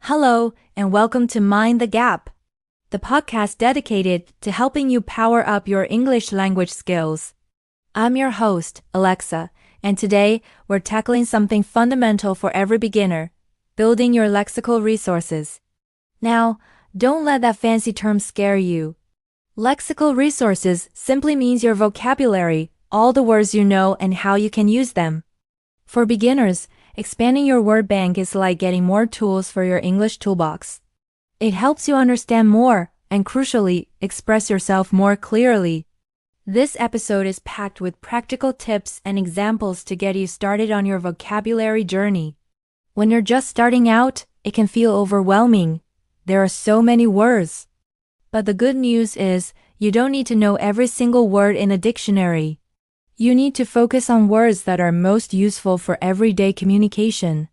Hello, and welcome to Mind the Gap, the podcast dedicated to helping you power up your English language skills. I'm your host, Alexa, and today we're tackling something fundamental for every beginner, building your lexical resources. Now, don't let that fancy term scare you. Lexical resources simply means your vocabulary, all the words you know and how you can use them. For beginners, expanding your word bank is like getting more tools for your English toolbox. It helps you understand more and, crucially, express yourself more clearly. This episode is packed with practical tips and examples to get you started on your vocabulary journey. When you're just starting out, it can feel overwhelming. There are so many words. But the good news is, you don't need to know every single word in a dictionary. You need to focus on words that are most useful for everyday communication.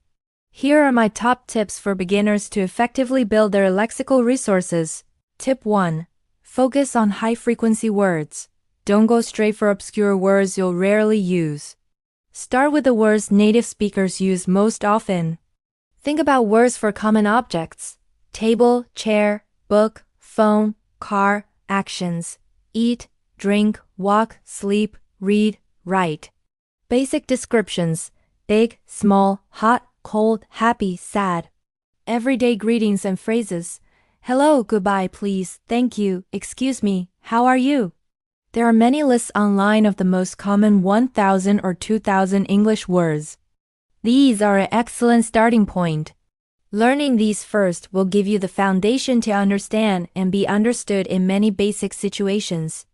Here are my top tips for beginners to effectively build their lexical resources. Tip 1. Focus on high-frequency words. Don't go straight for obscure words you'll rarely use. Start with the words native speakers use most often. Think about words for common objects: table, chair, book, phone, car, actions, eat, drink, walk, sleep, read, write. Basic descriptions: big, small, hot, cold, happy, sad. Everyday greetings and phrases: hello, goodbye, please, thank you, excuse me, how are you? There are many lists online of the most common 1,000 or 2,000 English words. These are an excellent starting point. Learning these first will give you the foundation to understand and be understood in many basic situations.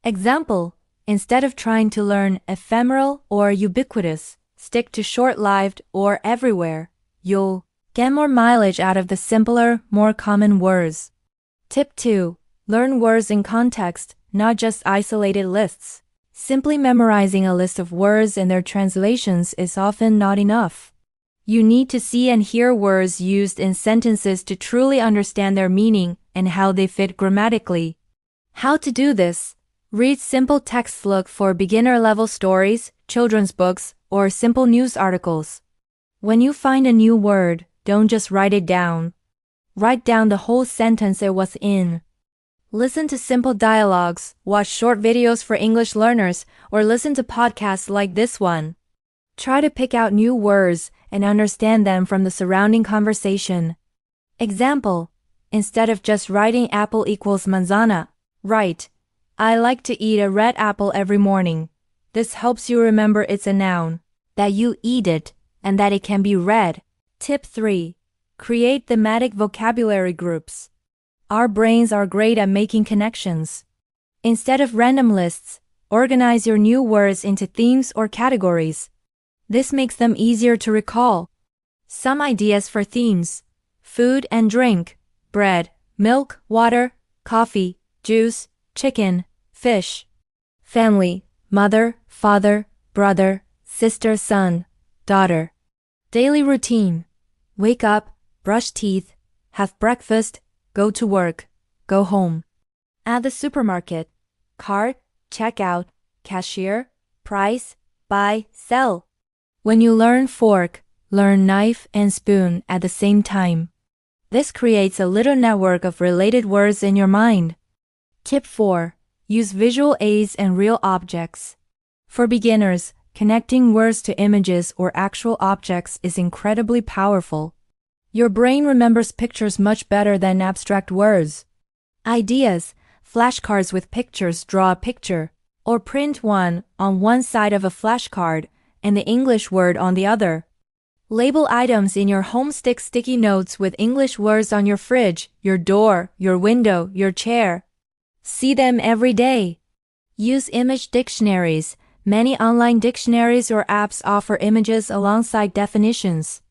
Example: instead of trying to learn ephemeral or ubiquitous, stick to short-lived or everywhere. You'll get more mileage out of the simpler, more common words. Tip 2. Learn words in context, not just isolated lists. Simply memorizing a list of words and their translations is often not enough. You need to see and hear words used in sentences to truly understand their meaning and how they fit grammatically. How to do this? Read simple texts. Look for beginner-level stories, children's books, or simple news articles. When you find a new word, don't just write it down. Write down the whole sentence it was in. Listen to simple dialogues, watch short videos for English learners, or listen to podcasts like this one. Try to pick out new words and understand them from the surrounding conversation. Example: instead of just writing apple equals manzana, write, I like to eat a red apple every morning. This helps you remember it's a noun, that you eat it, and that it can be read. Tip 3. Create thematic vocabulary groups. Our brains are great at making connections. Instead of random lists, organize your new words into themes or categories. This makes them easier to recall. Some ideas for themes: food and drink, bread, milk, water, coffee, juice, chicken, fish. Family: mother, father, brother, sister, son, daughter. Daily routine: wake up, brush teeth, have breakfast, go to work, go home. At the supermarket: cart, checkout, cashier, price, buy, sell. When you learn fork, learn knife and spoon at the same time. This creates a little network of related words in your mind. Tip 4. Use visual aids and real objects. For beginners, connecting words to images or actual objects is incredibly powerful. Your brain remembers pictures much better than abstract words. Ideas: flashcards with pictures. Draw a picture, or print one on one side of a flashcard and the English word on the other. Label items in your home. Stick sticky notes with English words on your fridge, your door, your window, your chair. See them every day. Use image dictionaries. Many online dictionaries or apps offer images alongside definitions.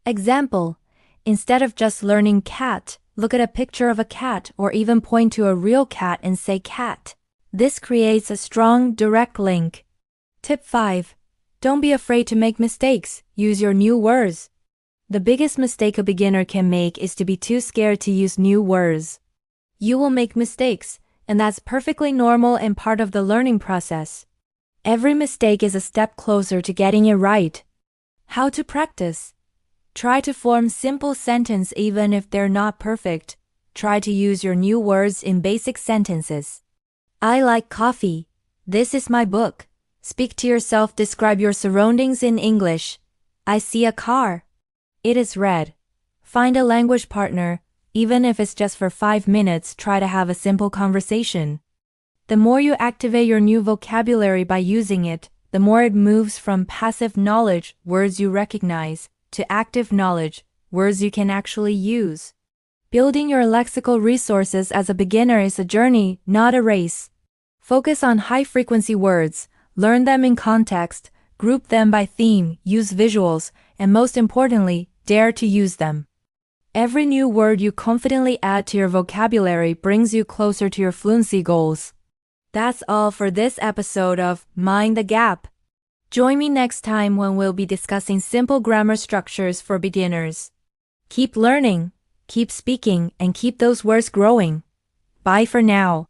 Example: instead of just learning cat, look at a picture of a cat or even point to a real cat and say cat. This creates a strong, direct link. Tip 5. Don't be afraid to make mistakes. Use your new words. The biggest mistake a beginner can make is to be too scared to use new words. You will make mistakes, and that's perfectly normal and part of the learning process. Every mistake is a step closer to getting it right. How to practice? Try to form simple sentences even if they're not perfect. Try to use your new words in basic sentences. I like coffee. This is my book. Speak to yourself. Describe your surroundings in English. I see a car. It is red. Find a language partner. Even if it's just for 5 minutes, try to have a simple conversation. The more you activate your new vocabulary by using it, the more it moves from passive knowledge, words you recognize, to active knowledge, words you can actually use. Building your lexical resources as a beginner is a journey, not a race. Focus on high-frequency words, learn them in context, group them by theme, use visuals, and most importantly, dare to use them. Every new word you confidently add to your vocabulary brings you closer to your fluency goals. That's all for this episode of Mind the Gap. Join me next time when we'll be discussing simple grammar structures for beginners. Keep learning, keep speaking, and keep those words growing. Bye for now.